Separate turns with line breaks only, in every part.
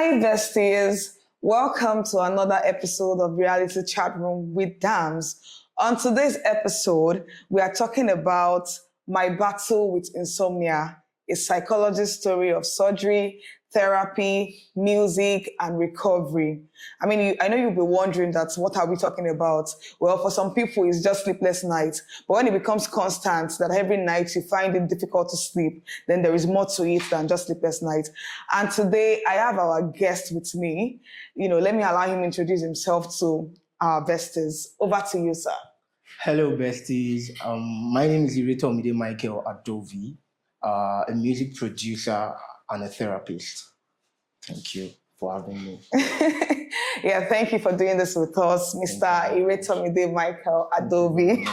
Hi, besties. Welcome to another episode of Reality Chat Room with Damz. On today's episode, we are talking about my battle with insomnia, a psychologist story of surgery, therapy, music, and recovery. I know you'll be wondering that what are we talking about? Well, for some people, it's just sleepless nights. But when it becomes constant, that every night you find it difficult to sleep, then there is more to it than just sleepless nights. And today, I have our guest with me. Let me allow him introduce himself to our besties. Over to you, sir.
Hello, besties. My name is Michael Adovi, a music producer and a therapist. Thank you for having me.
Yeah, thank you for doing this with us, Mr. Michael Adovi.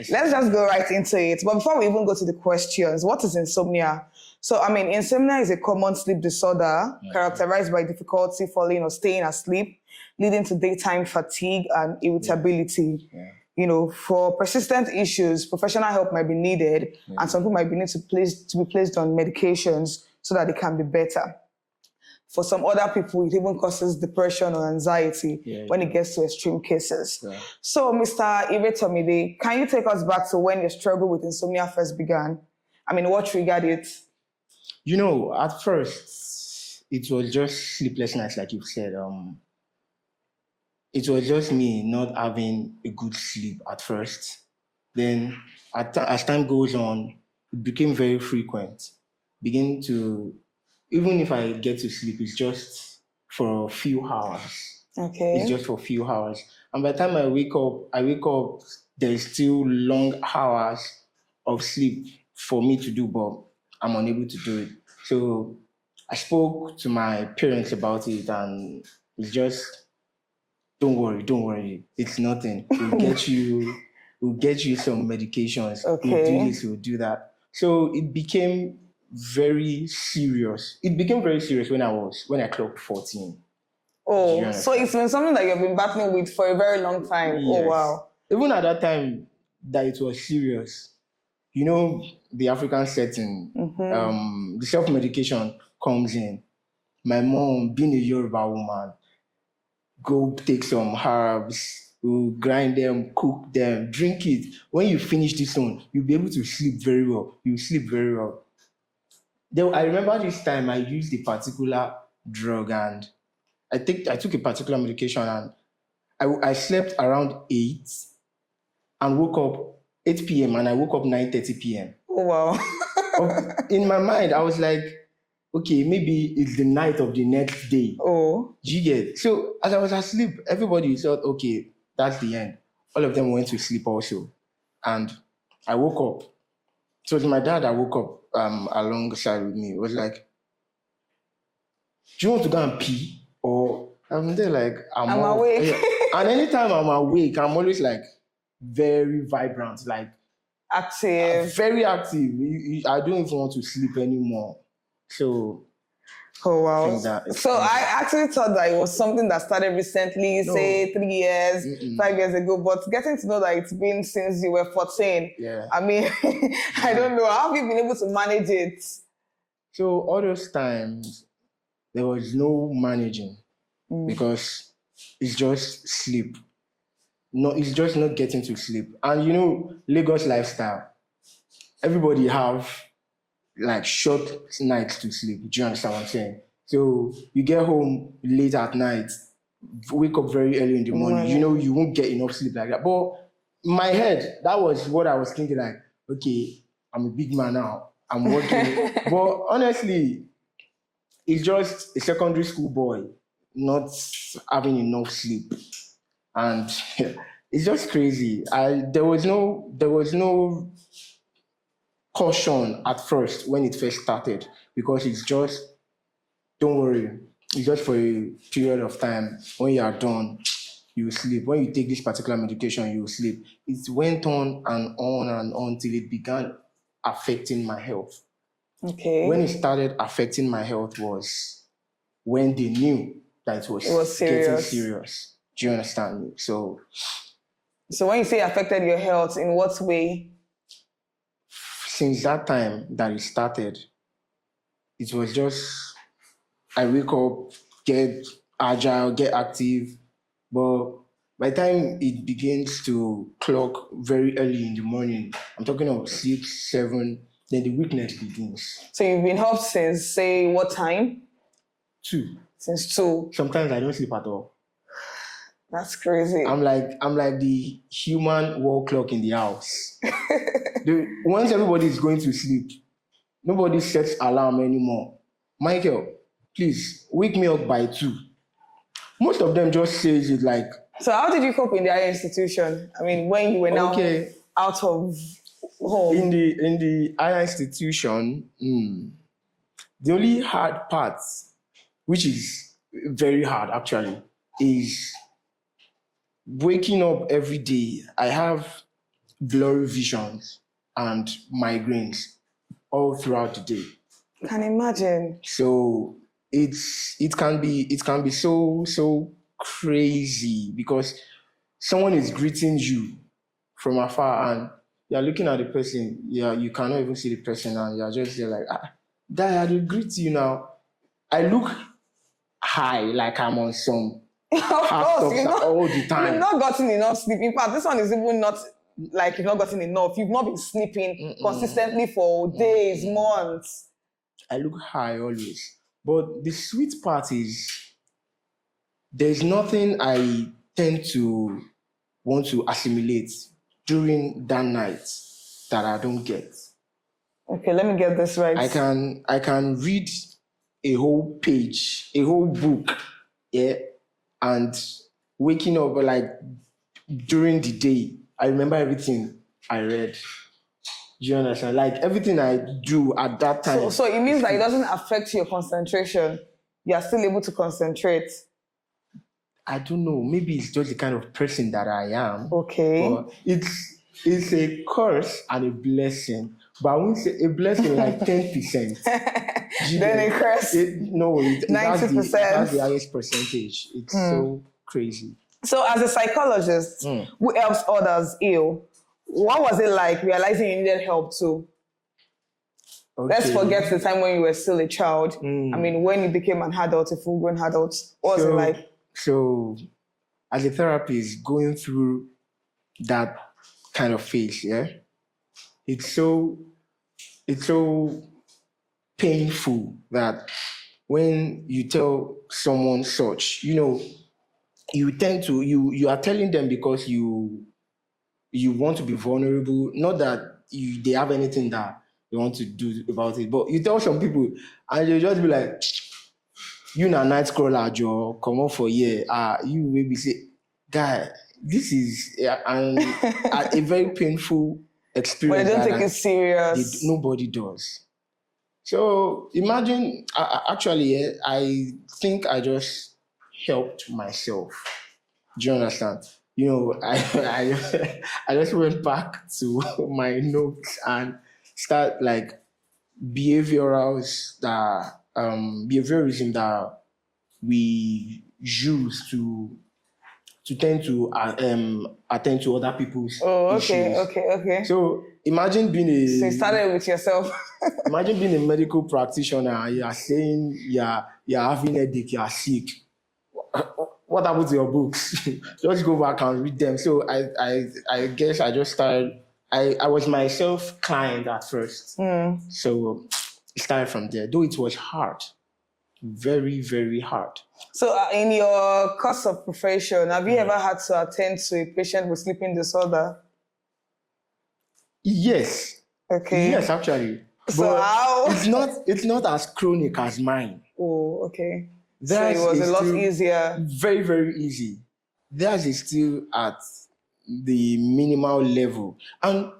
Let's just go right into it. But before we even go to the questions, what is insomnia? So, insomnia is a common sleep disorder characterized by difficulty falling or staying asleep, leading to daytime fatigue and irritability. For persistent issues, professional help might be needed, and some people might be needed to be placed on medications so that it can be better. For some other people, it even causes depression or anxiety when it gets to extreme cases. Yeah. So, Mr. Iretomide, can you take us back to when your struggle with insomnia first began? What triggered it?
At first, it was just sleepless nights, like you said. It was just me not having a good sleep at first. Then, as time goes on, it became very frequent. Even if I get to sleep, it's just for a few hours.
Okay.
It's just for a few hours. And by the time I wake up, there's still long hours of sleep for me to do, but I'm unable to do it. So I spoke to my parents about it, and it's just, don't worry. It's nothing. We'll get you some medications.
Okay.
We'll do this, we'll do that. So it became very serious. It became very serious when I clocked 14.
Oh, so it's been something that you've been battling with for a very long time. Yes. Oh, wow.
Even at that time that it was serious, the African setting, the self-medication comes in. My mom, being a Yoruba woman, go take some herbs, we'll grind them, cook them, drink it. When you finish this one, you'll be able to sleep very well. You'll sleep very well. I remember this time I used a particular drug, and I took a particular medication, and I slept around 8 and woke up 8 p.m. and I woke up 9:30 p.m.
Oh, wow.
In my mind, I was like, okay, maybe it's the night of the next day.
Oh.
Do you get? So as I was asleep, everybody thought, okay, that's the end. All of them went to sleep also. And I woke up. So it was my dad that woke up alongside with me. It was like, do you want to go and pee? Or I'm there like,
I'm awake.
And anytime I'm awake, I'm always like very vibrant, like
active.
Very active. I don't even want to sleep anymore. So,
oh wow! So I actually thought that it was something that started recently, say 3 years, 5 years ago. But getting to know that it's been since you were 14.
Yeah.
I don't know. How have you been able to manage it?
So all those times, there was no managing because it's just sleep. No, it's just not getting to sleep. And Lagos lifestyle. Everybody have like short nights to sleep. Do you understand what I'm saying? So you get home late at night, wake up very early in the morning. You won't get enough sleep like that. But in my head, that was what I was thinking, like, okay, I'm a big man now. I'm working. But honestly, it's just a secondary school boy not having enough sleep. And it's just crazy. There was no caution at first when it first started, because it's just, don't worry, it's just for a period of time. When you are done, you sleep. When you take this particular medication, you sleep. It went on and on and on till it began affecting my health.
Okay.
When it started affecting my health was when they knew that it was getting serious. Do you understand me? So
when you say affected your health, in what way?
Since that time that it started, it was just, I wake up get agile, get active. But by the time it begins to clock very early in the morning, I'm talking of 6, 7, then the weakness begins.
So you've been up since, say, what time?
2.
Since 2.
Sometimes I don't sleep at all.
That's crazy.
I'm like the human wall clock in the house. Once everybody is going to sleep, nobody sets alarm anymore. Michael, please wake me up by 2. Most of them just says it like.
So how did you cope in the higher institution? I mean, when you were now out of home.
In the higher institution, the only hard part, which is very hard actually, is waking up every day. I have blurry visions and migraines all throughout the day.
Can imagine.
So it can be so crazy because someone is greeting you from afar and you're looking at the person. Yeah, you cannot even see the person and you're just there like, Dad, I will greet you now. I look high like I'm on some
of course,
all the time.
You've not gotten enough sleep. In fact, this one is even not like you've not gotten enough. You've not been sleeping consistently for days, months.
I look high always. But the sweet part is there's nothing I tend to want to assimilate during that night that I don't get.
Okay, let me get this right.
I can read a whole page, a whole book, and waking up like during the day, I remember everything I read. Do you understand? Like everything I do at that time.
So it means that it doesn't affect your concentration. You are still able to concentrate.
I don't know. Maybe it's just the kind of person that I am.
Okay.
But it's a curse and a blessing. But I won't say a blessing like 10%.
Then a curse.
It 90%. That's the highest percentage. It's so crazy.
So as a psychologist who helps others heal, what was it like realizing you needed help too? Okay. Let's forget the time when you were still a child. I mean, when you became an adult, a full-grown adult, what was it like? So,
as a therapist, going through that kind of phase, it's so painful that when you tell someone such, you tend to you are telling them because you want to be vulnerable, not that they have anything that they want to do about it. But you tell some people and they just be like, you na night crawler, Joe, come on for a year. You maybe say, guy, this is a very painful experience.
But they don't take it serious.
Nobody does. So imagine, actually, I think I just helped myself. Do you understand? I just went back to my notes and start like behaviorism that we use to tend to attend to other people's issues.
Okay.
So imagine being a...
So you started with yourself.
Imagine being a medical practitioner. You are saying you're having a headache, you are sick. What happened to your books? Just go back and read them. So I guess I just started... I was myself client at first. So it started from there. Though it was hard. Very, very hard. So
in your course of profession, have you ever had to attend to a patient with sleeping disorder?
Yes.
Okay.
Yes, actually.
So
but
how?
It's not as chronic as mine.
Oh, okay.
Theirs
so it was a lot easier.
Very, very easy. Theirs is still at the minimal level. And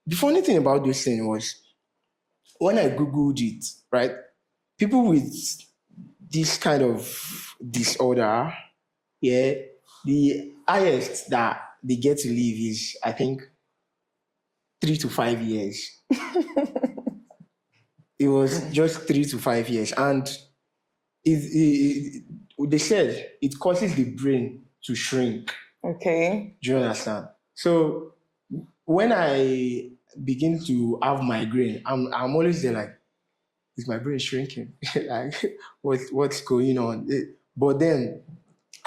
the funny thing about this thing was, when I Googled it, right, people with this kind of disorder, the highest that they get to live is, I think, 3 to 5 years. It was just 3 to 5 years. And they said it causes the brain to shrink. Okay. Do you understand? So when I begin to have migraine, I'm always there like, is my brain shrinking? Like, what's going on? But then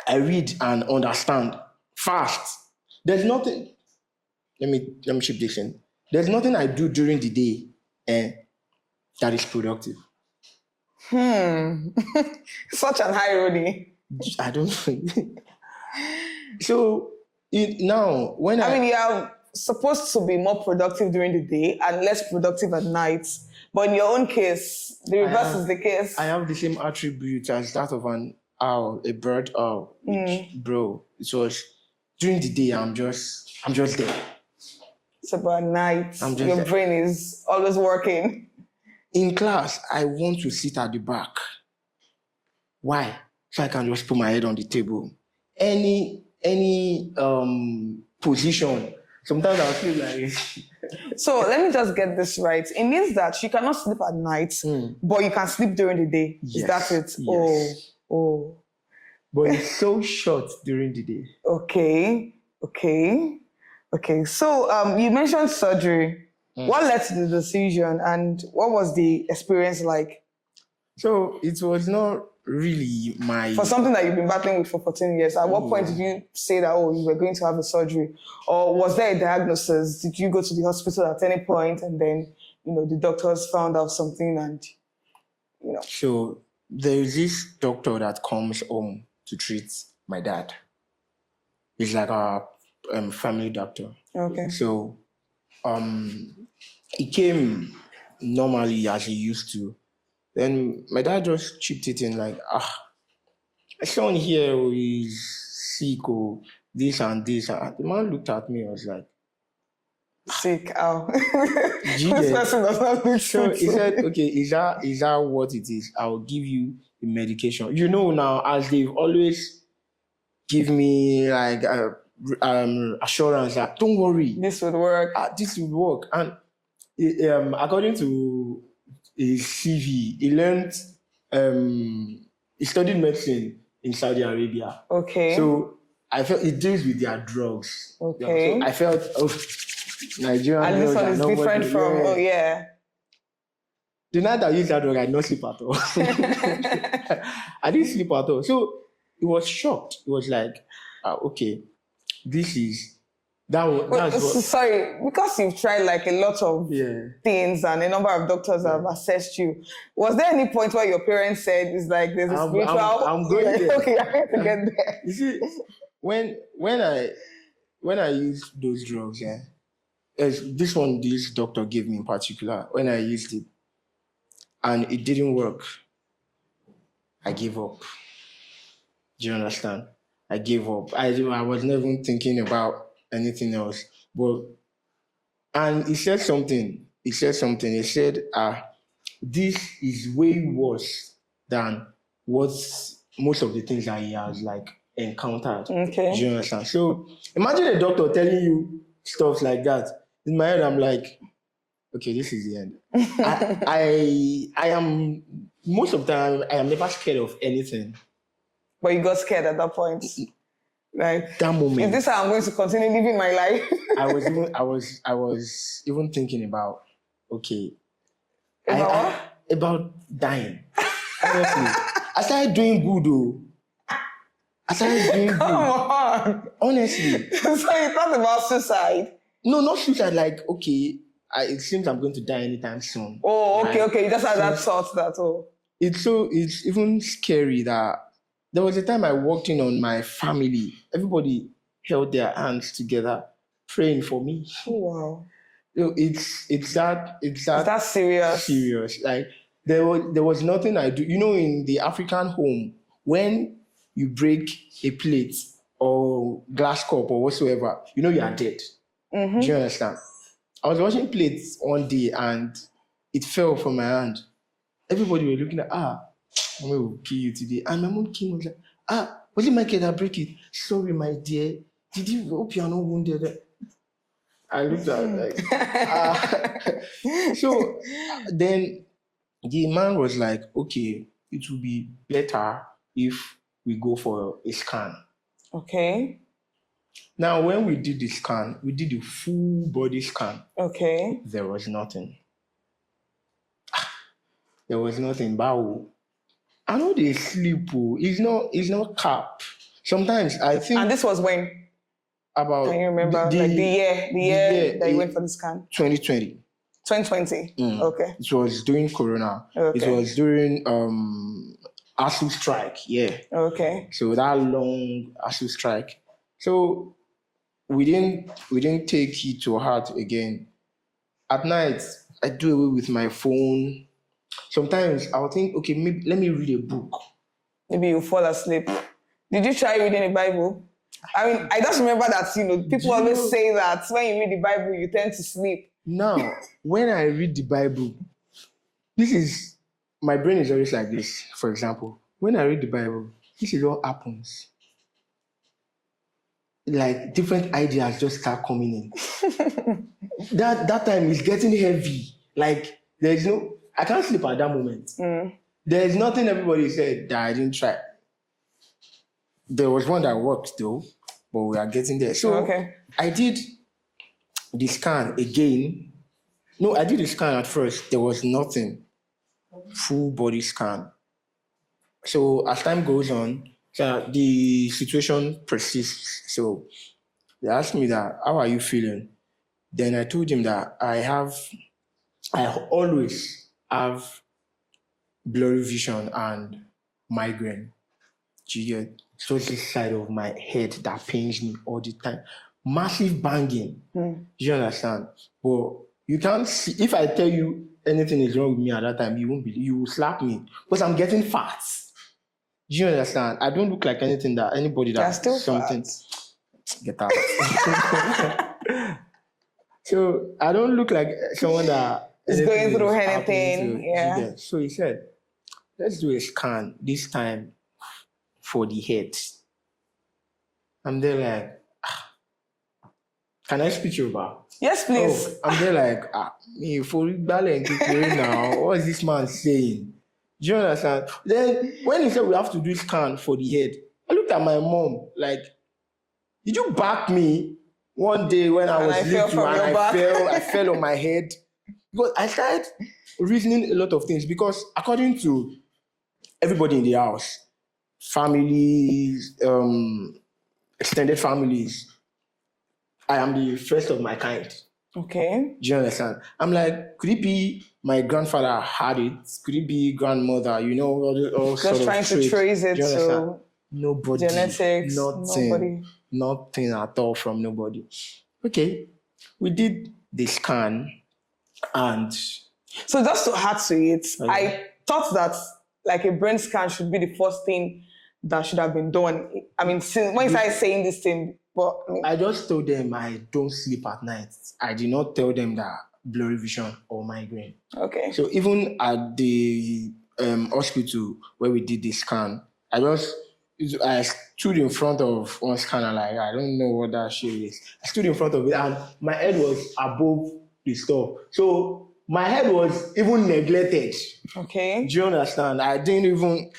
I read and understand fast. There's nothing. Let me shift this in. There's nothing I do during the day that is productive.
Such an irony.
I don't think. So now when
I mean, you are supposed to be more productive during the day and less productive at night. But in your own case, the reverse is the case.
I have the same attribute as that of an owl, a bird owl. Which, bro, it was during the day. I'm just there.
It's about night. Your brain is always working.
In class, I want to sit at the back. Why? So I can just put my head on the table. Any position. Sometimes I feel like.
So let me just get this right. It means that you cannot sleep at night, but you can sleep during the day.
Yes.
Is that it?
Yes.
Oh.
But it's so short during the day.
Okay. So you mentioned surgery. What led to the decision, and what was the experience like?
So it was not really
for something that you've been battling with for 14 years. At what point did you say that, you were going to have a surgery? Or was there a diagnosis? Did you go to the hospital at any point and then, the doctors found out something and,
So there is this doctor that comes home to treat my dad. He's like a family doctor.
Okay.
So he came normally as he used to. Then my dad just chipped it in like, my son here is sick or this and this. And the man looked at me and was like,
sick, ow.
This
person does not look
so he said, okay, is that what it is? I'll give you the medication. Now, as they've always give me like assurance that don't worry.
This would work.
This would work. And according to his CV, he learned, he studied medicine in Saudi Arabia.
Okay.
So I felt it deals with their drugs.
Okay.
So I felt, Nigerian
and this one is different from,
The night I used that drug, I did not sleep at all. I didn't sleep at all. So it was shocked. It was like, okay, this is...
Sorry, because you've tried like a lot of things and a number of doctors have assessed you. Was there any point where your parents said it's like there's a spiritual?
I'm going there.
Okay, I have to get there.
You see, when I used those drugs, this doctor gave me in particular, when I used it and it didn't work, I gave up. Do you understand? I gave up. I was never even thinking about anything else. And he said something. He said, this is way worse than what most of the things that he has encountered.
Okay.
Do you understand? So imagine a doctor telling you stuff like that. In my head, I'm like, okay, this is the end. I am, most of the time, I am never scared of anything.
But you got scared at that point. Like
that moment.
Is this how I'm going to continue living my life?
I was even thinking about, okay. About dying. Honestly. I started doing good though.
Come on.
Honestly.
So you thought about suicide?
No, not suicide. Like, okay, it seems I'm going to die anytime soon.
Oh, okay, okay. You just had that thought that,
It's even scary that there was a time I walked in on my family. Everybody held their hands together, praying for me.
Oh, wow.
It's that
serious.
Serious. Like there was nothing I do. In the African home, when you break a plate or glass cup or whatsoever, you are dead. Mm-hmm. Do you understand? I was washing plates one day and it fell from my hand. Everybody were looking at, Mommy will kill you today. And my mom came and was like, was it Michael that break it? Sorry, my dear. Did you hope you are not wounded? I looked at her like, So then the man was like, okay, it will be better if we go for a scan.
Okay.
Now, when we did the scan, we did the full body scan.
Okay.
There was nothing. There was nothing. Bow. I know they sleep. Oh. It's not cap. Sometimes I think
And this was when?
about
Can you remember? The year that you went for the scan?
2020.
2020. Okay.
It was during Corona.
Okay.
It was during ASU strike. Yeah.
Okay.
So that long ASU strike. So we didn't take it to heart again. At night, I do away with my phone. Sometimes I'll think, okay, maybe let me read a book.
Maybe you fall asleep. Did you try reading the Bible? I mean, I just remember that, people always say that when you read the Bible, you tend to sleep.
Now, when I read the Bible, my brain is always like this. For example, when I read the Bible, this is what happens. Like different ideas just start coming in. that time is getting heavy. Like I can't sleep at that moment. There's nothing everybody said that I didn't try. There was one that worked though, but we are getting there. So
okay.
I did the scan again. No, I did the scan at first. There was nothing. Full body scan. So as time goes on, the situation persists. So they asked me that, how are you feeling? Then I told him that I always have blurry vision and migraine. So it's this side of my head that pains me all the time. Massive banging. Do you understand? But you can't see. If I tell you anything is wrong with me at that time, you won't believe. You will slap me because I'm getting fat. Do you understand? I don't look like anybody that's
still
something.
Fat.
Get out. So I don't look like someone that
is going through anything. Yeah.
So he said, let's do a scan this time for the head. I'm there like, can I speak Yoruba?
Yes, please.
I'm there like, now, what is this man saying? Do you understand? Then when he said we have to do scan for the head, I looked at my mom like, did you back me one day when I was little and I fell on my head? Because I started reasoning a lot of things because according to everybody in the house, families, extended families, I am the first of my kind.
Okay.
Do you understand? I'm like, could it be my grandfather had it? Could it be grandmother? All
just trying to trace it. So
nobody,
genetics,
nothing at all from nobody. Okay, we did the scan, and
so just to add to it, okay. I thought that like a brain scan should be the first thing that should have been done. I mean, when you started saying this thing, but
I just told them I don't sleep at night. I did not tell them that blurry vision or migraine.
Okay.
So even at the hospital where we did the scan, I stood in front of one scanner like, I don't know what that shit is. I stood in front of it and my head was above the stuff. So my head was even neglected.
Okay.
Do you understand? I didn't even,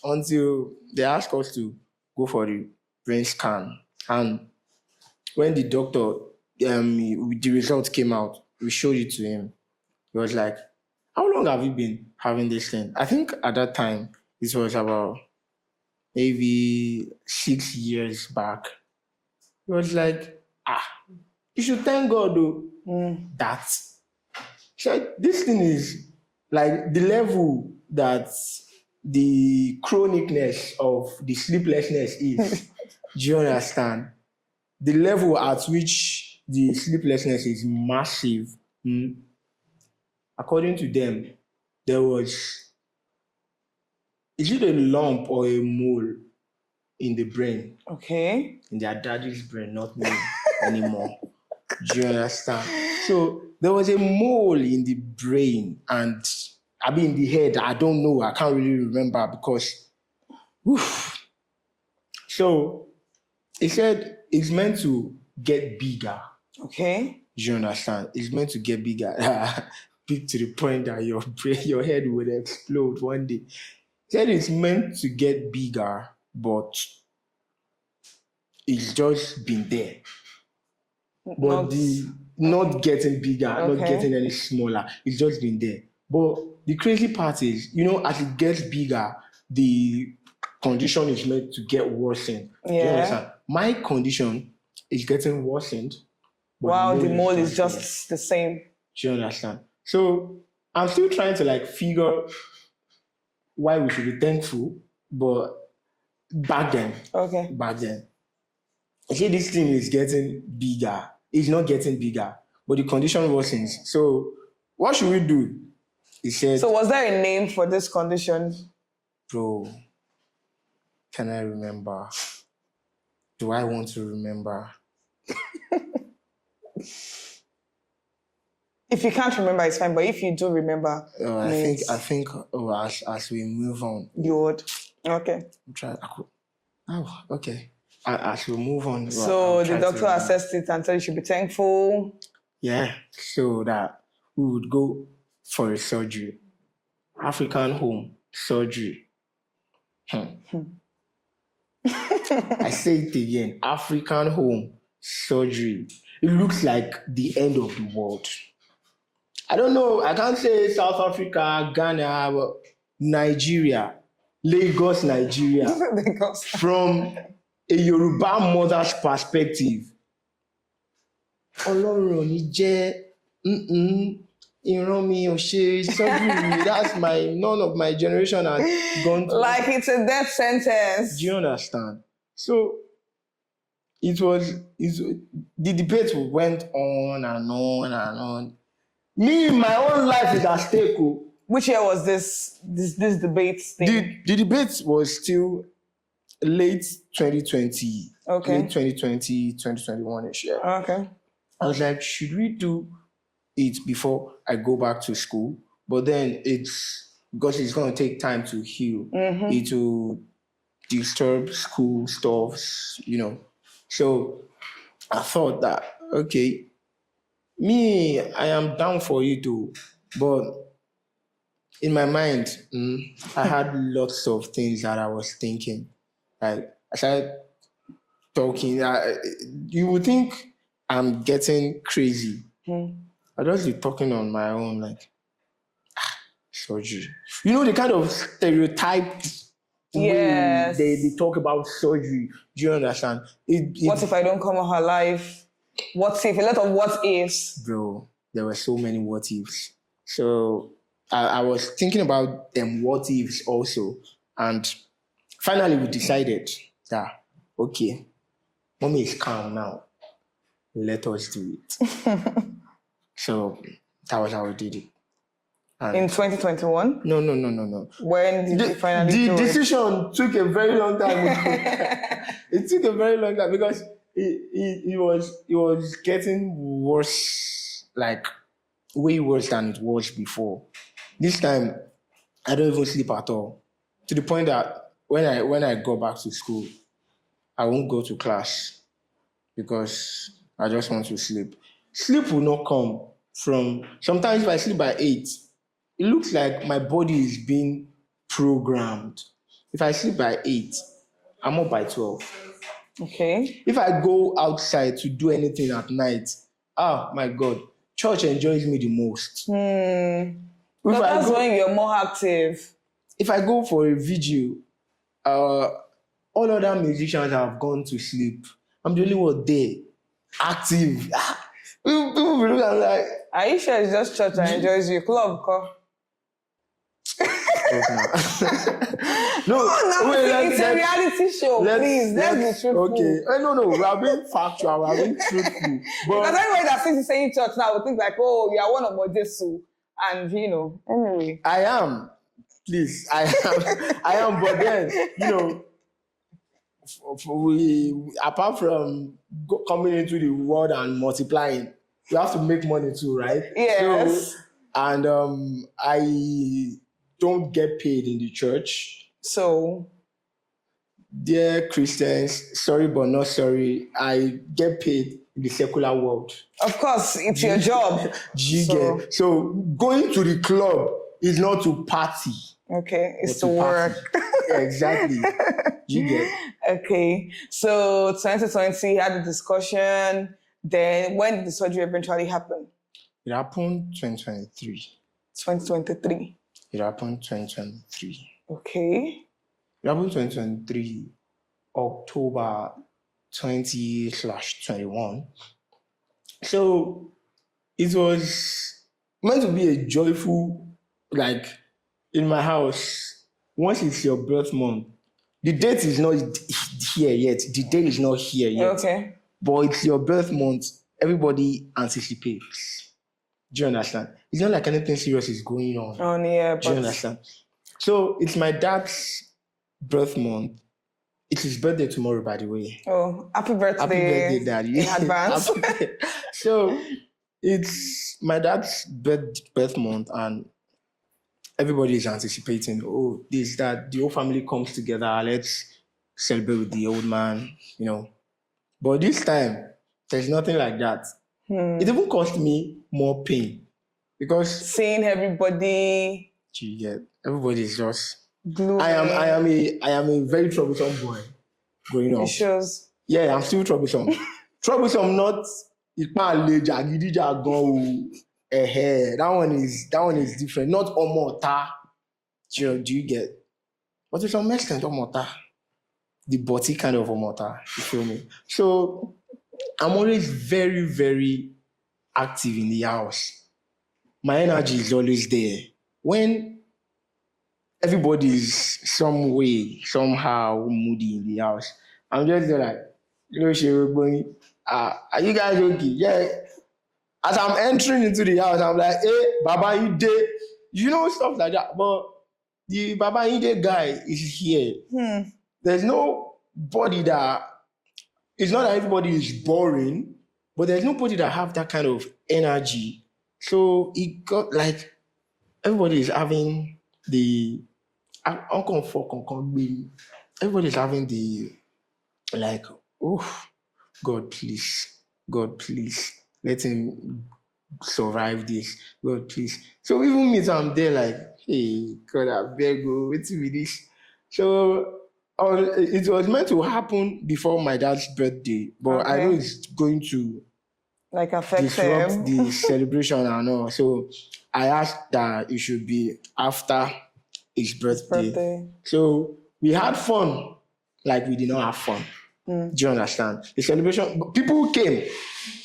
until they asked us to go for the brain scan. And when the doctor, the results came out, we showed it to him. He was like, how long have you been having this thing? I think at that time, it was about maybe 6 years back. He was like, you should thank God though, that. So this thing is like the level that the chronicness of the sleeplessness is. Do you understand? The level at which the sleeplessness is massive. According to them, there was, is it a lump or a mole in the brain?
Okay.
In their daddy's brain, not me anymore. Do you understand? So there was a mole in the brain and in the head. I don't know. I can't really remember because, So he said it's meant to get bigger.
Okay.
Do you understand? It's meant to get bigger. Big to the point that your head would explode one day. He said it's meant to get bigger, but it's just been there. But not getting bigger, not getting any smaller. It's just been there. But the crazy part is, as it gets bigger, the condition is meant to get worsened. Do you
Yeah.
understand? My condition is getting worsened. but
Wow, the mole is
there.
just the same.
Do you understand? So I'm still trying to like figure why we should be thankful, but back then,
Okay.
I say this thing is getting bigger. It's not getting bigger, but the condition worsens. So what should we do? He said,
So was there a name for this condition?
bro, can I remember? Do I want to remember?
If you can't remember, it's fine. But if you do remember,
I think as we move on,
you would. Okay.
Okay. As we move on.
So the doctor assessed it and said you should be thankful.
Yeah. So that we would go for a surgery. African home surgery. I say it again. African home surgery. It looks like the end of the world. I don't know. I can't say South Africa, Ghana, but Nigeria, Lagos, Nigeria. From a Yoruba mother's perspective. Ọlọ́run ò ní jẹ́ ìran mi ò ṣe surgery. That's none of my generation has gone to.
Like it's a death sentence.
Do you understand? So the debate went on and on and on. Me, my own life is at stake.
Which year was this debate thing?
The debate was still late 2020.
Okay.
Late 2020, 2021-ish. Yeah.
Okay.
I was like, should we do it before I go back to school? But then because it's going to take time to heal.
Mm-hmm.
It will disturb school stuffs, So I thought that, okay, me, I am down for you too. But in my mind, I had lots of things that I was thinking. Like, I started talking. You would think I'm getting crazy. I just be talking on my own, like, surgery. The kind of stereotyped
yes.
way they talk about surgery. Do you understand?
What if I don't come alive? What if? A lot of what ifs.
Bro, there were so many what ifs. So I was thinking about them what ifs also. And finally we decided that, okay, mommy is calm now. Let us do it. So that was how we did it. And
in 2021?
No.
When did you finally do it?
The decision took a very long time. It took a very long time because it was getting worse, like way worse than it was before. This time, I don't even sleep at all. To the point that when I go back to school, I won't go to class because I just want to sleep. Sleep will not come from. Sometimes if I sleep by 8, it looks like my body is being programmed. If I sleep by 8, I'm up by 12.
Okay.
If I go outside to do anything at night, my God, church enjoys me the most.
So that's when you're more active.
If I go for a video, all other musicians have gone to sleep. I'm the only one there, active. People will look at me like,
are you sure it's just church that enjoys you? Club, call.
No,
it's a reality show. Please, let's be truthful.
Okay. No, we are being factual. We are being truthful.
Because everybody that sees you saying church now will think like, oh, you are one of Mojesu. And, anyway.
I am. Please, I am. But then, we apart from coming into the world and multiplying, you have to make money too, right?
Yes.
So, and I don't get paid in the church.
So,
dear Christians, sorry but not sorry, I get paid in the secular world.
Of course, it's your job.
So going to the club is not to party.
Okay, it's to work.
Yeah, exactly. You get.
Okay, so 2020 had a discussion. Then when did the surgery eventually happen?
It happened 2023.
2023.
It happened 2023.
Okay.
It happened 2023, October 20/21. So it was meant to be a joyful, like in my house. Once it's your birth month, the date is not here yet. The date is not here yet.
Okay.
But it's your birth month. Everybody anticipates. Do you understand? It's not like anything serious is going on.
Oh, yeah.
Do you understand? So it's my dad's birth month. It's his birthday tomorrow, by the way.
Oh, happy birthday.
Happy birthday, Daddy.
In advance.
So it's my dad's birth month, and everybody is anticipating, oh, this, that, the whole family comes together, let's celebrate with the old man, you know. But this time, there's nothing like that. It even cost me more pain because
seeing everybody,
everybody is just
gloomy.
I am a very troublesome boy growing up.
It shows.
Yeah, I'm still troublesome. Troublesome, not that one is different. Not omota. Do you get? But to some extent, omota. The body kind of omota. You feel me? So I'm always very, very active in the house. My energy is always there. When everybody is some way, somehow moody in the house, I'm just like, are you guys okay? Yeah. As I'm entering into the house, I'm like, hey, Baba Ide. You know, stuff like that. But the Baba Ide guy is here. There's nobody that, it's not that everybody is boring, but there's nobody that have that kind of energy. So it got like, everybody is having the, everybody is having the, like, oh, God, please, let him survive this. God, please. So even me, I'm there like, hey, God, I beg you, wait till this. So it was meant to happen before my dad's birthday, but I know it's going to
like affect
disrupt
him.
the celebration and all. So I asked that it should be after his birthday. So we had fun, like we did not have fun. Do you understand? The celebration, people came. Do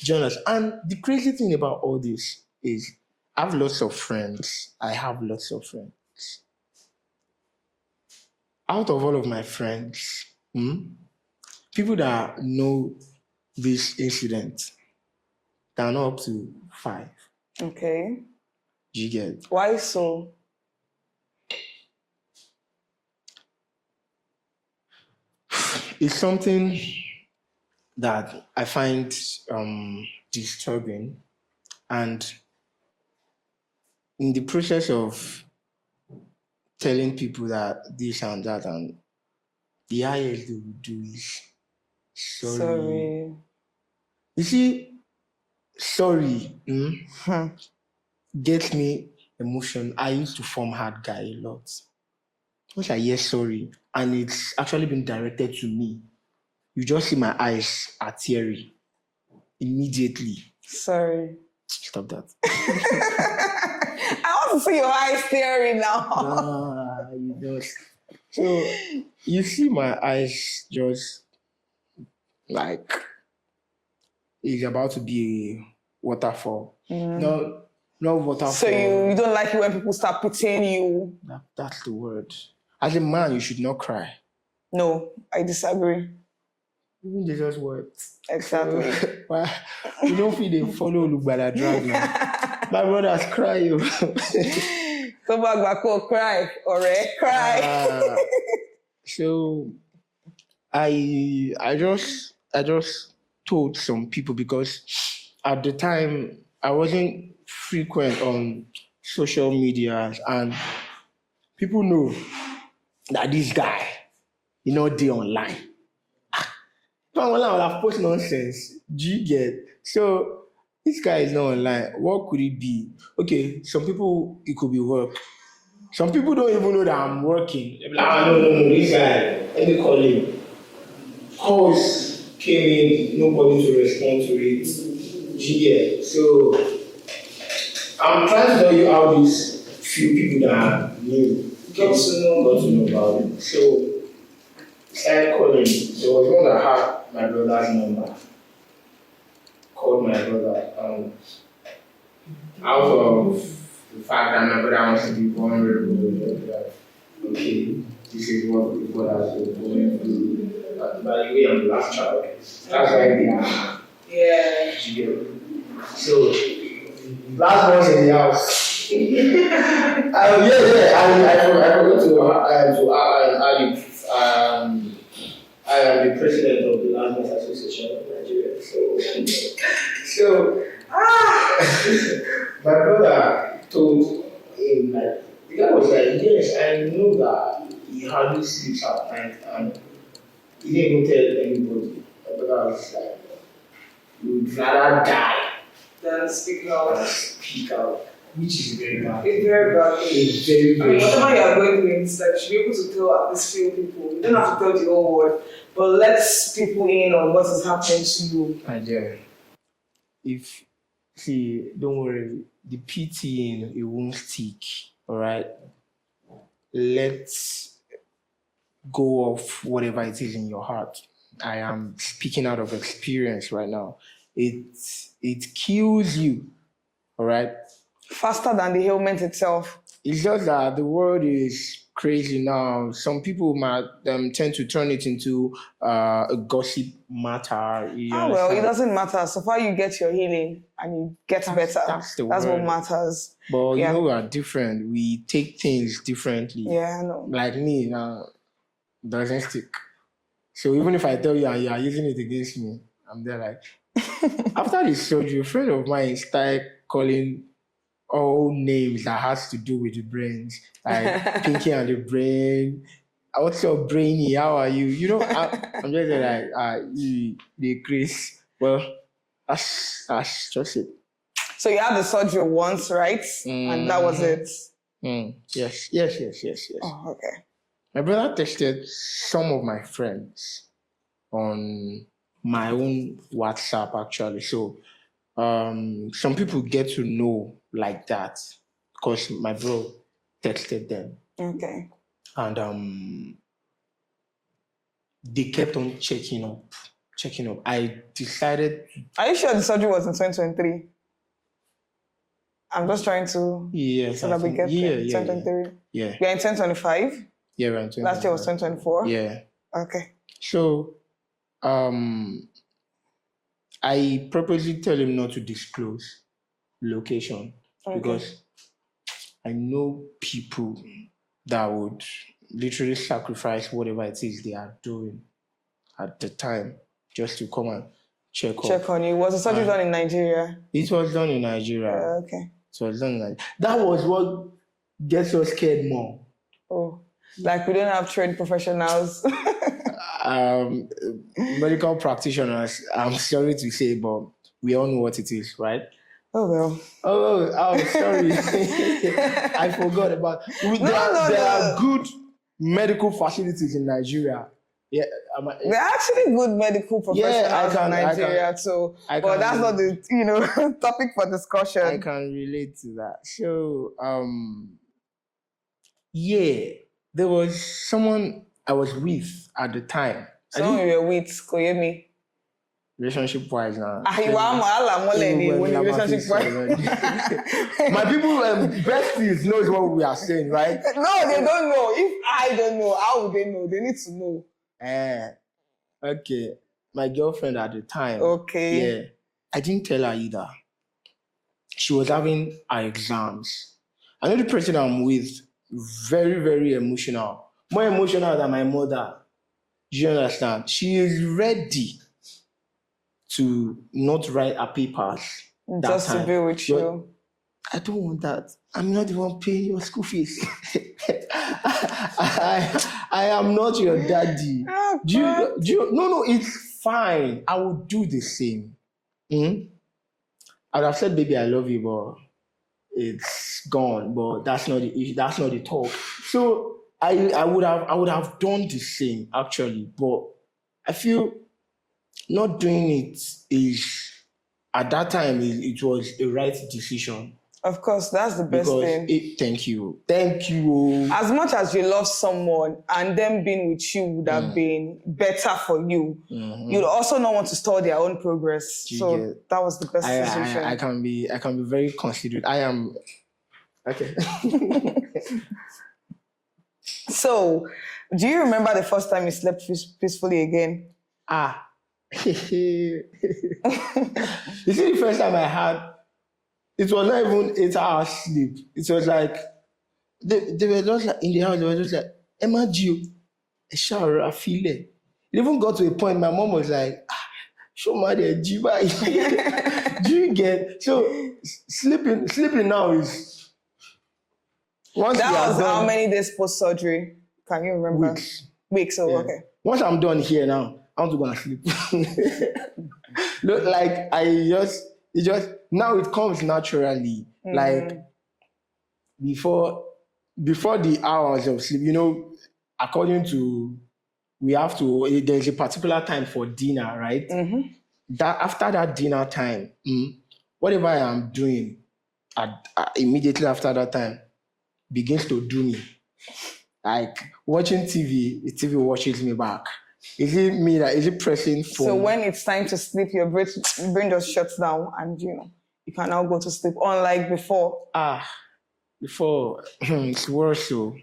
you understand? And the crazy thing about all this is I have lots of friends. Out of all of my friends, people that know this incident, they are not up to 5.
Okay.
Do you get?
Why so?
It's something that I find disturbing, and in the process of telling people that this and that, and the highest they will do is sorry. You see, sorry gets me emotion. I used to form hard guy a lot. Once I hear sorry, and it's actually been directed to me, you just see my eyes are teary immediately.
Sorry.
Stop that.
I want to see your eyes teary now.
You just. So you see my eyes just like it's about to be a waterfall. No waterfall.
So you don't like it when people start pitying you?
That's the word. As a man, you should not cry.
No, I disagree.
Even Jesus words.
Exactly.
You don't feel they follow look by that drag. My brothers cry.
Go back, cry. Cry.
So I just told some people, because at the time I wasn't frequent on social media, and people know that this guy, they online. If I'm online, I'll have post nonsense. Do you get? So this guy is not online. What could it be? Okay, some people, it could be work. Some people don't even know that I'm working. They're like, no, this guy, let me call him. Calls came in, nobody to respond to it. Do you get? So I'm trying to tell you how these few people that are new got to know about it. So started calling. There was one that had my brother's number. Called my brother. Out of the fact that my brother wants to be vulnerable, like, okay, this is what the brother has been going through. By the way, I'm the last child. That's why they are.
Yeah.
So, last one's in the house. I forgot to add I am the president of the Last Ones Association of Nigeria. So my brother told him, like, the guy was like, yes, I know that he hardly sleeps at night, and he didn't even tell anybody. My brother was like, you would rather die
Then speak out.
speak out, which is very bad.
It's very bad.
It's very, very
Whatever you are going through, it's like you should be able to tell at least few people. You don't have to tell the whole world, but let people in on what is happening to you.
Nigeria. Don't worry, the PT it won't stick. All right. Let's go off whatever it is in your heart. I am speaking out of experience right now. It kills you. All right.
Faster than the ailment itself.
It's just that the world is crazy now. Some people might tend to turn it into a gossip matter.
Well, it doesn't matter. So far you get your healing and you get better. That's what matters.
But you know, we are different. We take things differently.
Yeah, I know.
Like me now, doesn't stick. So even if I tell you and you are using it against me, I'm there like, after the surgery, a friend of mine started calling all names that has to do with the brains, like Pinky and the brain. What's your brainy? How are you? You know, I'm just like, the Chris. Well, that's just it.
So you had the surgery once, right? And that was it.
Yes.
Oh, okay.
My brother texted some of my friends on my own WhatsApp, actually. So some people get to know like that because my bro texted them.
Okay.
And they kept on checking up. I decided.
Are you sure the surgery was in 2023? I'm just trying to.
Yes.
So that we get there. 2023.
Yeah.
We're in 2025.
Yeah, we're in 2025.
Last year was 2024.
Yeah.
Okay.
So, I purposely tell him not to disclose location because I know people that would literally sacrifice whatever it is they are doing at the time just to come and check
on you. Was the surgery done in Nigeria?
It was done in Nigeria.
Okay.
It was done in Nigeria. That was what gets us scared more.
Oh, like we don't have trained professionals.
Medical practitioners, I'm sorry to say, but we all know what it is, right?
Oh, well.
Oh, sorry. I forgot about there are good medical facilities in Nigeria. Yeah,
there are actually good medical professionals in Nigeria too. But that's not the topic for discussion.
I can relate to that. So there was someone I was with at the time.
Someone you were with, Koyemi.
Relationship wise now.
Relationship wise.
My people, besties knows what we are saying, right?
No, they don't know. If I don't know, how would they know? They need to know.
Okay. My girlfriend at the time.
Okay.
Yeah. I didn't tell her either. She was having her exams. I know the person I'm with, very, very emotional. More emotional than my mother. Do you understand? She is ready to not write her papers.
Just to be with you.
I don't want that. I'm not the one paying your school fees. I am not your daddy.
Oh,
do you? No, it's fine. I will do the same. I would have said, baby, I love you, but it's gone. But that's not the issue. That's not the talk. So I would have done the same actually, but I feel not doing it is at that time it was a right decision.
Of course, that's the best
Because
thing.
thank you. Thank you.
As much as you love someone and them being with you would have been better for you, you'd also not want to stall their own progress. So that was the best decision.
I can be very considerate. I am okay.
So, do you remember the first time you slept peacefully again?
You see, the first time I had, it was not even 8 hours sleep. It was like they were just like in the house. They were just like, Emma, Gio, a shower, I feel it. It even got to a point. My mom was like, show me the Jiba. Do you get so sleeping now is once
that was
done,
how many days post surgery? Can you remember? Weeks. Oh, yeah. Okay.
Once I'm done here now, I want to go and sleep. Look, like it just now it comes naturally. Like before the hours of sleep, according to there's a particular time for dinner, right? That after that dinner time, whatever I am doing, immediately after that time begins to do me. Like watching TV, the TV watches me back. Is it pressing for?
So when it's time to sleep, your brain just shuts down and you can now go to sleep. Unlike before.
Before it's worse. So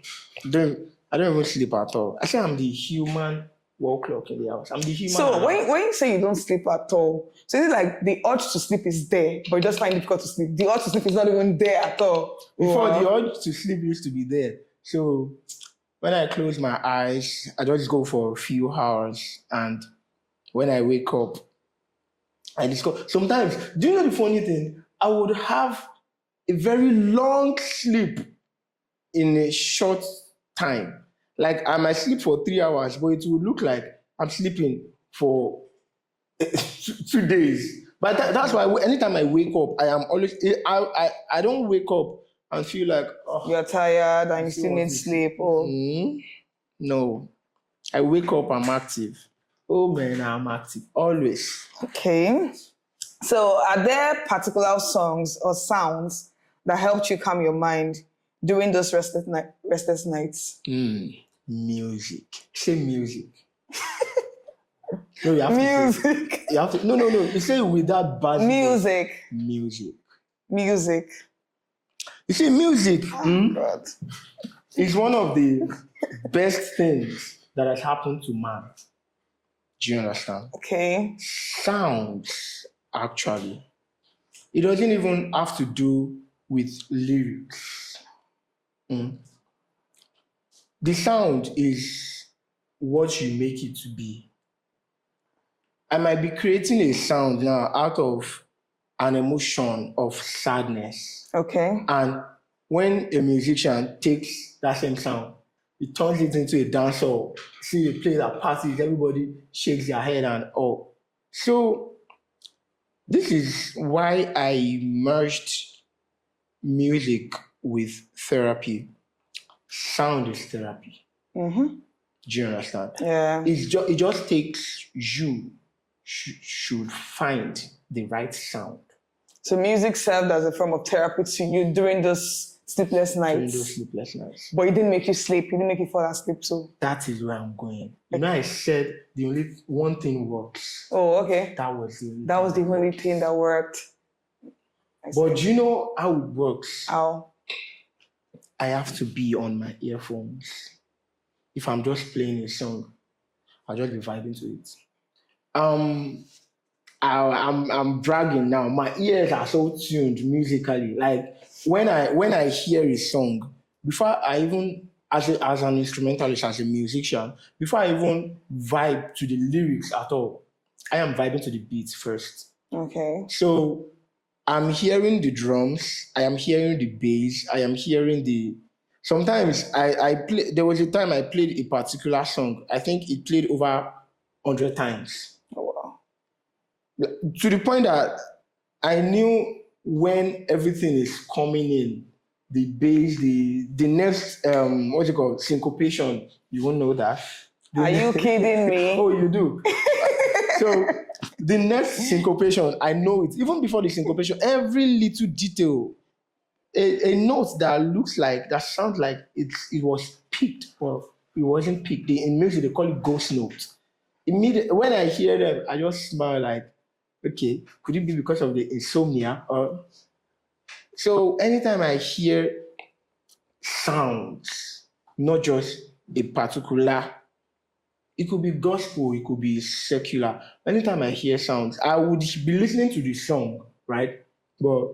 I don't even sleep at all. I say I'm the human wall clock in the house. I'm the human.
So when you say you don't sleep at all, so is it like the urge to sleep is there, but you just find it difficult to sleep? The urge to sleep is not even there at all.
Before the urge to sleep used to be there. So when I close my eyes, I just go for a few hours, and when I wake up, I discover. Sometimes, do you know the funny thing? I would have a very long sleep in a short time. Like I might sleep for 3 hours, but it would look like I'm sleeping for 2 days. But that's why anytime I wake up, I am always I don't wake up and feel like
you're tired and you still need sleep.
No, I wake up, I'm active. Oh man, I'm active always.
Okay. So are there particular songs or sounds that helped you calm your mind during those restless nights?
Music. Say music. No, you have
music.
To say, you have to. No. You say it with that bad.
Music.
Music. You see, music is one of the best things that has happened to man. Do you understand?
Okay.
Sounds, actually. It doesn't even have to do with lyrics. The sound is what you make it to be. I might be creating a sound now out of an emotion of sadness.
Okay.
And when a musician takes that same sound, it turns it into a dance hall. See, they play at parties, everybody shakes their head and all. So this is why I merged music with therapy. Sound is therapy. Do you understand?
Yeah.
It just takes you should find the right sound.
So music served as a form of therapy to you during those sleepless nights. But it didn't make you sleep. It didn't make you fall asleep too.
That is where I'm going. You know, I said the only one thing works.
Oh, okay.
That was
the only thing that worked.
But do you know how it works?
How?
I have to be on my earphones. If I'm just playing a song, I'll just be vibing to it. I'm bragging now. My ears are so tuned musically. Like when I hear a song, before I even as an instrumentalist, as a musician, before I even vibe to the lyrics at all, I am vibing to the beats first.
Okay.
So I'm hearing the drums, I am hearing the bass, I am hearing the. Sometimes I play. There was a time I played a particular song. I think it played over 100 times.
Oh, wow.
To the point that I knew when everything is coming in, the bass, the next what's it called, syncopation. You won't know that.
Are you kidding me?
Oh, you do. So the next syncopation, I know it. Even before the syncopation, every little detail a note that looks like, that sounds like it was picked, but it wasn't picked. In music, they call it ghost note. Immediately, when I hear them, I just smile like, okay, could it be because of the insomnia? Or so anytime I hear sounds, not just a particular, it could be gospel, it could be secular. Anytime I hear sounds, I would be listening to the song, right? But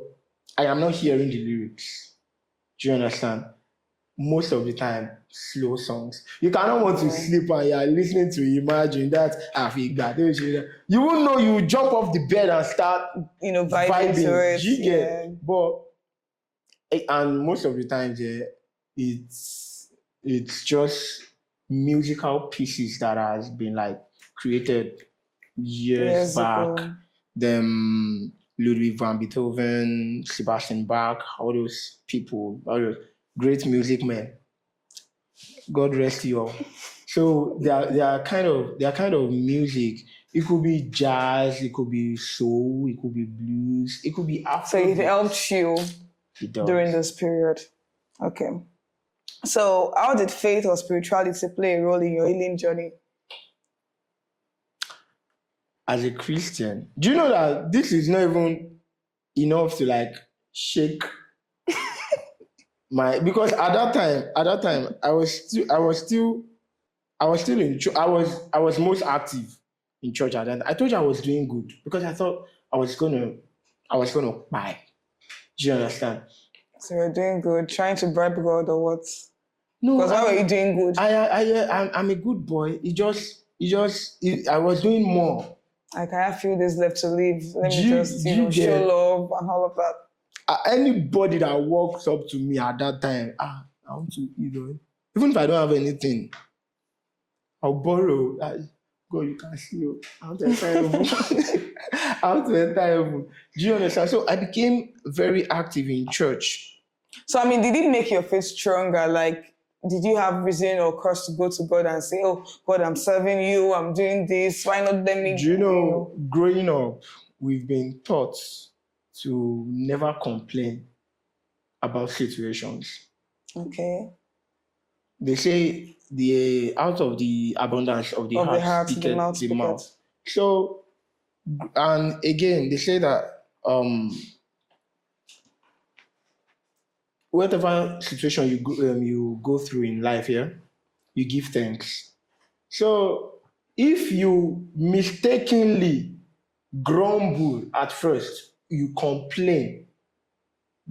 I am not hearing the lyrics. Do you understand? Most of the time, slow songs. You cannot want to sleep and you are listening to Imagine that. You won't know, you jump off the bed and start,
vibing to it.
Do you get? But and most of the times, it's just musical pieces that has been like created years back. Them Ludwig van Beethoven, Sebastian Bach, all those people, all those great music men. God rest you all. So they are kind of music. It could be jazz, it could be soul, it could be blues, it could be Afro.
So it helped you during this period. Okay. So how did faith or spirituality play a role in your healing journey?
As a Christian, do you know that this is not even enough to like shake because at that time I was still in church. I was most active in church at that time. I told you I was doing good because I thought I was gonna buy. Do you understand?
So you're doing good, trying to bribe God or what?
No.
Because why were you doing good?
I'm a good boy. I was doing more.
Like, I have a few days left to live. Let me just show love and all of that.
Anybody that walks up to me at that time, I want to, even if I don't have anything, I'll borrow. God, you can see. I want to enter heaven. I want to enter heaven. Do you understand? So I became very active in church.
So, did it make your faith stronger? Like, did you have reason or cause to go to God and say, oh, God, I'm serving you, I'm doing this, why not let me...
Do you know, growing up, we've been taught to never complain about situations.
Okay.
They say out of the abundance of the heart speaketh the mouth. So, and again, they say that whatever situation you go through in life, you give thanks. So if you mistakenly grumble at first, you complain,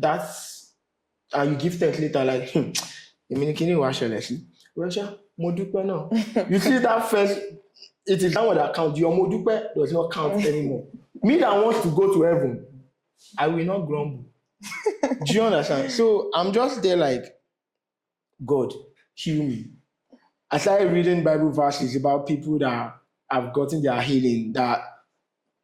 and you give thanks later, like, you see that first, it is that one that counts. Your modupe does not count anymore. Me that wants to go to heaven, I will not grumble. Do you understand? So I'm just there like, God, heal me. I started reading Bible verses about people that have gotten their healing. That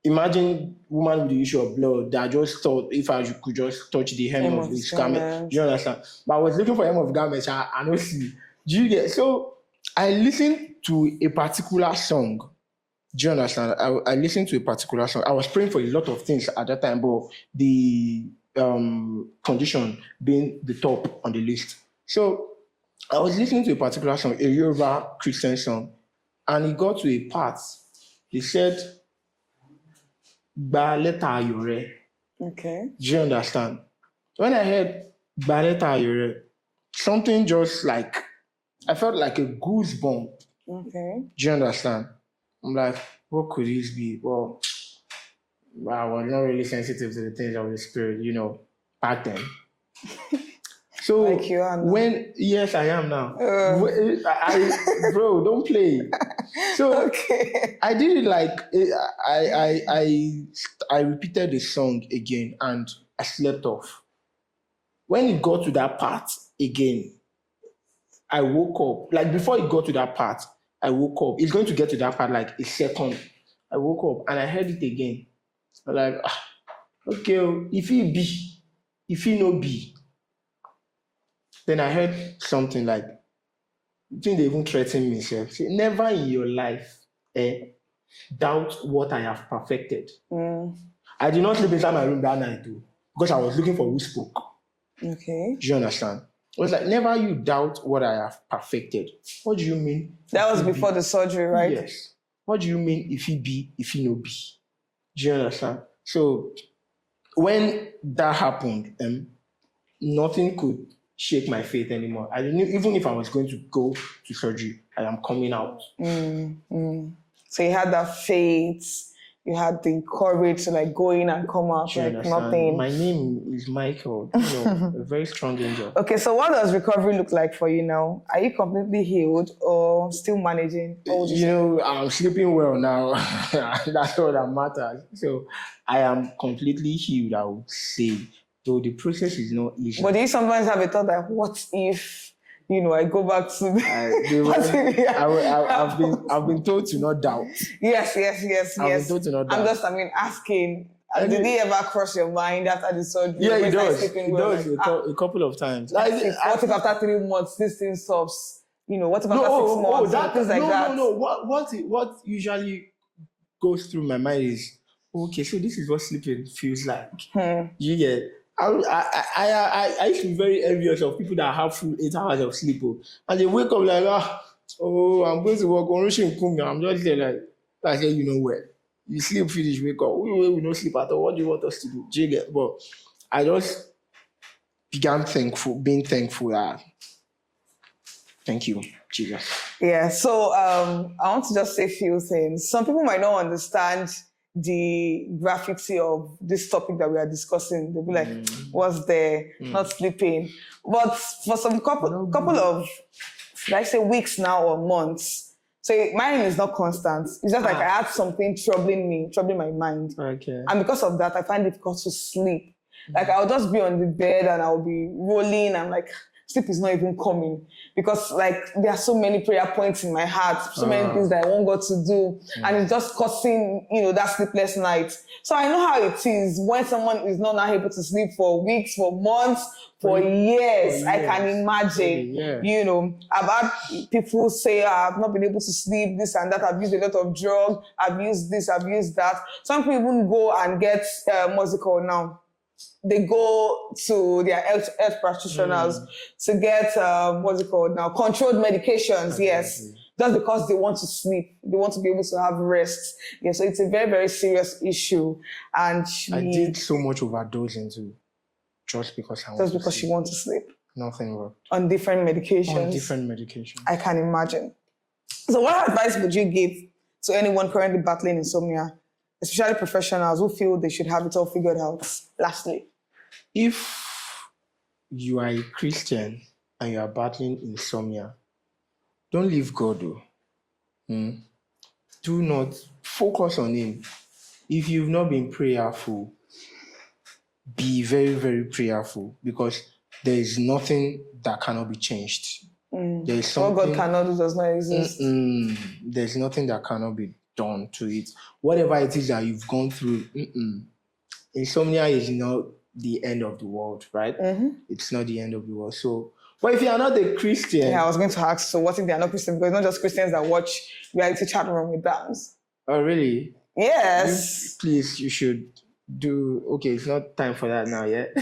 imagine woman with the issue of blood that just thought if I could just touch the hem of his garment. Do you understand? But I was looking for hem of garments. I don't see. Do you get? So I listened to a particular song. Do you understand? I listened to a particular song. I was praying for a lot of things at that time, but the condition being the top on the list. So I was listening to a particular song, a Yoruba Christian song, and it got to a part. He said, "Gba leta ayore."
Okay.
Do you understand? When I heard "Gba leta ayore," something just like, I felt like a goosebump.
Okay.
Do you understand? I'm like, what could this be? Well, I was not really sensitive to the things of the spirit, back then. So
like you are now.
Yes, I am now. Bro, don't play. So
okay.
I did it like I repeated the song again and I slept off. When it got to that part again, I woke up. Like before it got to that part, I woke up. It's going to get to that part like a second. I woke up and I heard it again. I'm like, okay, if he no be. Then I heard something like, I think they even threatened me. Say, never in your life doubt what I have perfected. I did not sleep inside my room that night too, because I was looking for who spoke.
Okay.
Do you understand? It was like, never you doubt what I have perfected. What do you mean?
That was before the surgery, right?
Yes. What do you mean if he be, if he no be? Do you understand? So when that happened, nothing could shake my faith anymore. I knew even if I was going to go to surgery, I am coming out.
So you had that faith, you had the courage to like go in and come out like nothing.
My name is Michael, you know, a very strong angel.
Okay, so what does recovery look like for you now? Are you completely healed or still managing?
You know, I'm sleeping well now. That's all that matters. So I am completely healed, I would say. So the process is not easy.
But do you sometimes have a thought like, what if, you know, I go back to
I've been told to not doubt.
Yes.
I've been told to not doubt.
Asking, did it ever cross your mind after the surgery?
Yeah, it does. It does a couple of times.
What if after 3 months this thing stops? You know, what if after 6 months? Things like that.
No. What usually goes through my mind is, okay, so this is what sleeping feels like. You get. I used to be very envious of people that have full 8 hours of sleep, and they wake up like, I'm going to work. I'm just there like, I say, you know what? You sleep, finish, wake up. We don't sleep at all. What do you want us to do? Do you get? But I just began being thankful that, thank you, Jesus.
Yeah. So I want to just say a few things. Some people might not understand the graffiti of this topic that we are discussing. They'll be like, what's there? Not sleeping. But for some couple of, should I say, weeks now or months, so mine is not constant. It's just like I had something troubling my mind.
Okay.
And because of that, I find it difficult to sleep. Like I'll just be on the bed and I'll be rolling and like, sleep is not even coming because like there are so many prayer points in my heart, so many things that I want God to do, and it's just causing, you know, that sleepless night. So I know how it is when someone is not able to sleep for weeks, for months, for years. I can imagine. You know, I've had people say I've not been able to sleep, this and that. I've used a lot of drugs. I've used this. I've used that. Some people even go and get what's it called now? They go to their health practitioners to get, controlled medications, yes. Just because they want to sleep. They want to be able to have rest. Yeah, so it's a very, very serious issue. And
I did so much overdosing too. Just because
she wants to sleep.
Nothing worked.
On different medications. I can imagine. So what advice would you give to anyone currently battling insomnia? Especially professionals who feel they should have it all figured out. Lastly,
if you are a Christian and you are battling insomnia, don't leave God. Do not focus on Him. If you've not been prayerful, be very, very prayerful because there is nothing that cannot be changed. There is something.
What God cannot do does not exist.
There's nothing that cannot be done to it. Whatever it is that you've gone through, insomnia is not the end of the world, right? It's not the end of the world. So, but if you are not a Christian...
Yeah, I was going to ask, so what if they are not Christian? Because it's not just Christians that watch reality chat room with Damz.
Oh, really?
Yes.
You should do... Okay, it's not time for that now yet.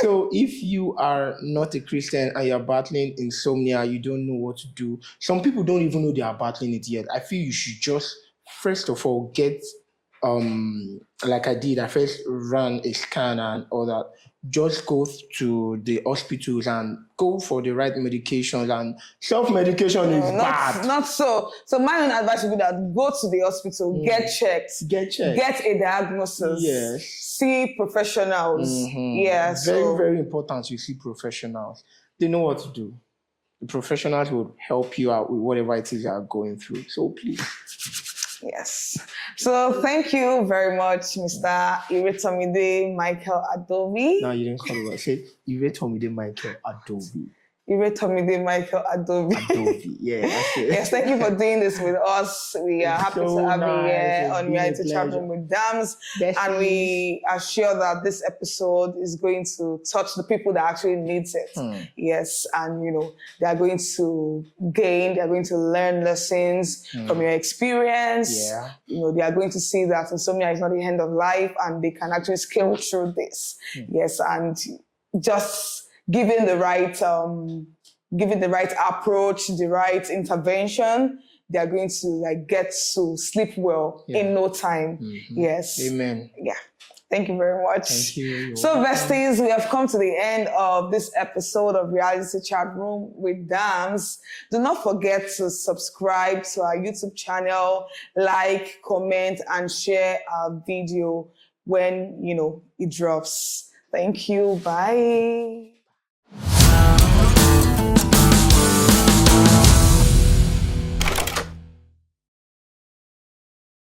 So if you are not a Christian and you're battling insomnia, you don't know what to do. Some people don't even know they are battling it yet. I feel you should just, first of all, get, like I did, I first ran a scan and all that. Just go to the hospitals and go for the right medications, and self-medication is bad.
Not so. So my own advice would be that go to the hospital, get checked, get a diagnosis, see professionals.
Very, very important you see professionals. They know what to do. The professionals will help you out with whatever it is you are going through. So please.
Yes. So thank you very much, Mr. Iretomide Michael Adovi.
No, you didn't call me. I said Iretomide Michael Adovi.
Iretomide Michael Adovi.
Adovi, yeah, that's it.
Yes, thank you for doing this with us. We are happy to have you here on Reality Chat Room with Damz. And we are sure that this episode is going to touch the people that actually needs it. Yes, and you know, they are going to gain, they are going to learn lessons from your experience. You know, they are going to see that insomnia is not the end of life and they can actually scale through this. Yes, and just giving the right approach, the right intervention, they are going to like get to sleep well in no time. Yes.
Amen.
Yeah. Thank you very much.
Thank you.
So, besties, we have come to the end of this episode of Reality Chat Room with Damz. Do not forget to subscribe to our YouTube channel, like, comment, and share our video when, it drops. Thank you. Bye.